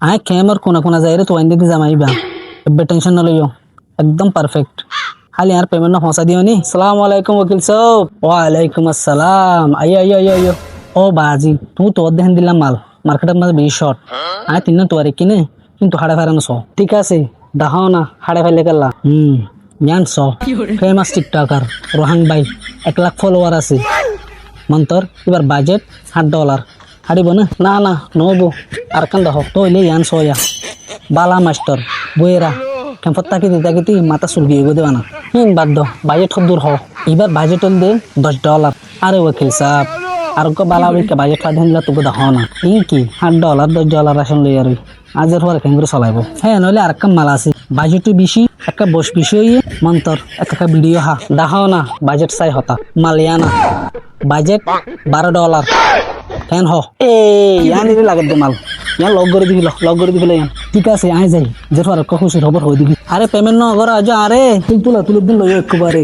আয় খেমর কোনা যাই রে তো আইন দেখি জামাইবা এবে টেনশন না লইও একদম পারফেক্ট খালি আর পেমেন্ট না পৌঁছা দিও নি আসসালামু আলাইকুম ওকিল সাহেব ওয়ালাইকুম আসসালাম আইও আইও আইও আইও ও বাজি তুই তো দেন দিলাম মাল মার্কেটের মধ্যে 20 শট আয় তিন তোয়ারে কিনে কিন্তু হাড়ে ফেরানো সো ঠিক আছে দাও না হাড়ে ফেলে গেলা জ্ঞান সো ফেমাস টিকটকার রোহান ভাই 1 লাখ ফলোয়ার আছে মন্তর এবার বাজেট $8 হারিব না না না নবো আর কান দাও তো ইলে ইয়ান সোয়া বালা মাস্টার বইরা কেমন তাকিতি মাথা সুলগিয়ে গো দেওয়া না বাদ দাও বাজেট খুব দূর হ এবার বাজেট দে $10 আরে ওকিল সাহেব আর কো বালা উইকে বাজেট ফাদিন দিলা তোকে দাও না কি $8 $10 আসন লই আর আজের পরে কেঙ্গুরে চলাইবো হ্যাঁ নইলে আর কাম মাল আছে বাজেট বেশি একটা বস বিষয় মন্তর একটা ভিডিও হা দেখাও না বাজেট চাই হতা মালিয়ানা বাজেট $12 ফ্যান হ ইয়ানি লাগে দে মাল ইয়ান লগ করে দিবি ইয়ান ঠিক আছে আই যাই যে ফার খুশির খবর হই দিবি আরে পেমেন্ট ন করা আজ আরে তুল দিন লই একবারে